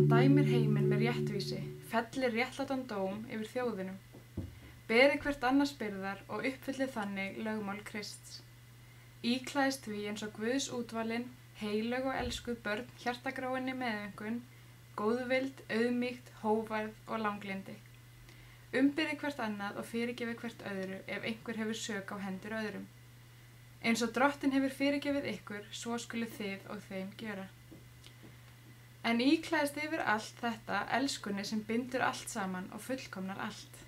Hann dæmir heiminn með réttvísi, fellir réttlátan dóm yfir þjóðunum. Berið hvert annars byrðar og uppfyllið þannig lögmál Krists. Íklæðist því eins og Guðs útvalin, heilög og elskuð börn hjartagróinni meðaumkun, góðvild, auðmýkt, hógværð og langlindi. Umbyrðið hvert annað og fyrirgefið hvert öðru ef einhver hefur sök á hendur öðrum. Eins og Drottinn hefur fyrirgefið ykkur, svo skuluð þið og þeim gjöra. En íklæðist yfir allt þetta elskunni sem bindur allt saman og fullkomnar allt.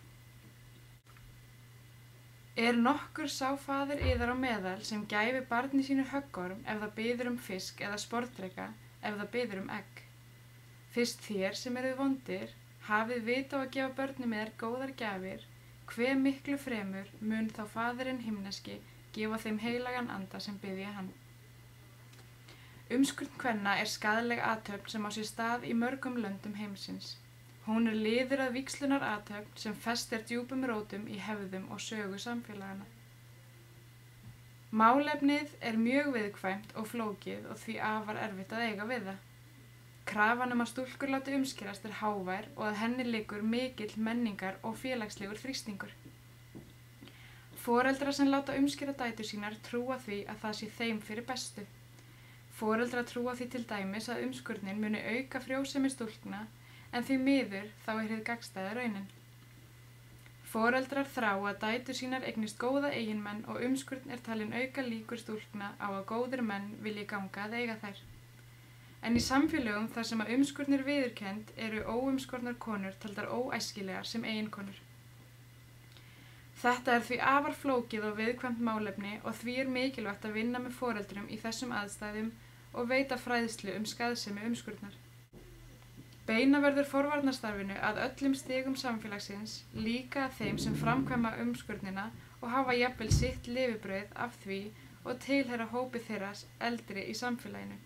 Nokkur sá faðir yðar á meðal sem gæfi barni sínu höggorm ef það biður fisk eða sporðdreka ef það biður egg. Fyrst þér sem eruð vondir, hafið vit á að gefa börnum yðar góðar gjafir, hve miklu fremur mun þá faðirinn himneski gefa þeim heilagan anda sem biðja hann. Umskurn kvenna skaðleg athöfn sem á sér stað í mörgum löndum heimsins. Hún liður að vígslunar athöfn sem fest djúpum rótum í hefðum og sögu samfélagana. Málefnið mjög viðkvæmt og flókið og því afar erfitt að eiga við það. Krafan að stúlkur láti umskerast hávær og að henni liggur mikill menningar og félagslegur þrýstingur. Foreldrar sem láta umskera dætur sínar trúa því að það sé þeim fyrir bestu. Foreldrar trúa því til dæmis að umskurnin muni auka frjósemi stúlkna, en því miður þá hið gagnstæða raunin. Foreldrar þrá að dætur sínar eignist góða eiginmenn og umskurn talin auka líkur stúlkna á að góðir menn vilji ganga að eiga þær. En í samfélögum þar sem að umskurnir viðurkennd óumskornar konur taldar óæskilegar sem eiginkonur. Þetta því afar flókið og viðkvæmt málefni og því mikilvægt að vinna með foreldrum í þessum aðstæðum og veita fræðslu skaðsemi umskurnar. Beina verður forvarnastarfinu að öllum stigum samfélagsins, líka að þeim sem framkvæma umskurnina og hafa jafnvel sitt lifibrauð af því og tilheyra hópi þeirra eldri í samfélaginu,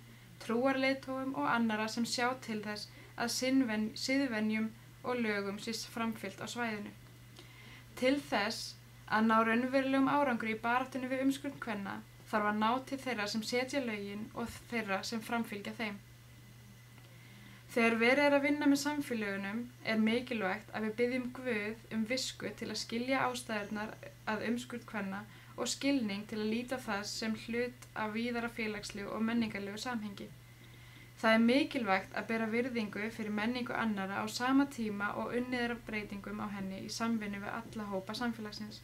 trúarleiðtogum og annarra sem sjá til þess að siðvenjum og lögum sé framfylgt á svæðinu. Til þess að ná raunverulegum árangri í baráttunni við umskurn kvenna þarf að ná til þeirra sem setja lögin og þeirra sem framfylgja þeim. Þegar verið að vinna með samfélögunum mikilvægt að við biðjum Guð visku til að skilja ástæðurnar að umskurn kvenna og skilning til að líta það sem hlut af víðara félagslegu og menningarlegu samhengi. Það mikilvægt að bera virðingu fyrir menningu annarra á sama tíma og unnið breytingum á henni í samvinnu við alla hópa samfélagsins.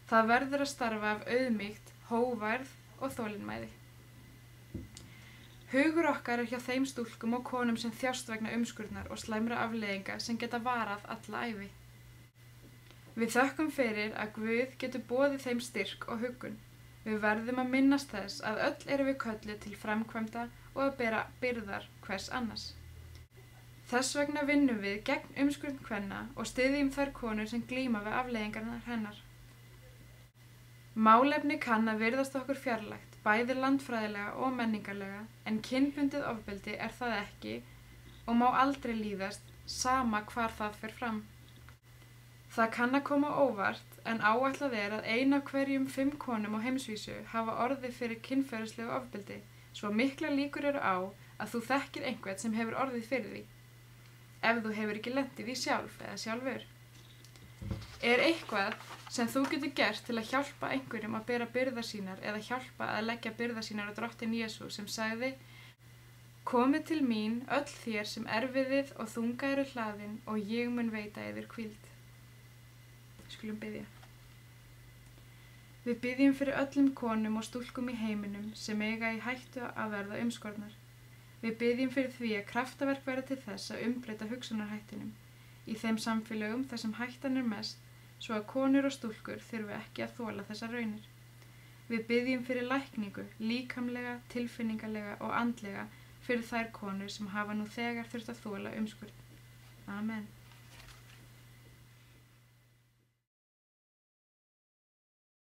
Það verður að starfa af auðmýkt, hógværð og þolinmæði. Hugur okkar hjá þeim stúlkum og konum sem þjást vegna umskurnar og slæmra afleiðinga sem geta varað alla ævi. Við þökkum fyrir að Guð getur boðið þeim styrk og huggun. Við verðum að minnast þess að öll við kölluð til framkvæmda og að bera byrðar hvers annars. Þess vegna vinnum við gegn umskurn kvenna og styðjum þær konur sem glíma við afleiðingarnar hennar. Málefni kann að virðast okkur fjarlægt, bæði landfræðilega og menningarlega, en kynbundið ofbeldi það ekki og má aldrei líðast, sama hvar það fer fram. Það kann að koma óvart, en áætlað að 1 af hverjum 5 konum á heimsvísu hafa orðið fyrir kynferðislegu ofbeldi, svo miklar líkur á að þú þekkir einhvern sem hefur orðið fyrir því, ef þú hefur ekki lent í því sjálf eða sjálfur. Eitthvað sem þú getur gert til að hjálpa einhverjum að bera byrðar sínar eða hjálpa að leggja byrðar sínar á Drottinn Jesú sem sagði: Komið til mín öll þér sem erfiðið og þunga hlaðin og ég mun veita yður hvíld. Skulum biðja. Við biðjum fyrir öllum konum og stúlkum í heiminum sem eiga í hættu að verða umskornar. Við biðjum fyrir því að kraftaverk verði til þess að umbreyta hugsunarhættinum í þeim samfélögum þar sem hættan mest, svo að konur og stúlkur þurfi ekki að þola þessar raunir. Við biðjum fyrir lækningu, líkamlega, tilfinningalega og andlega fyrir þær konur sem hafa nú þegar þurft að þola umskurn. Amen.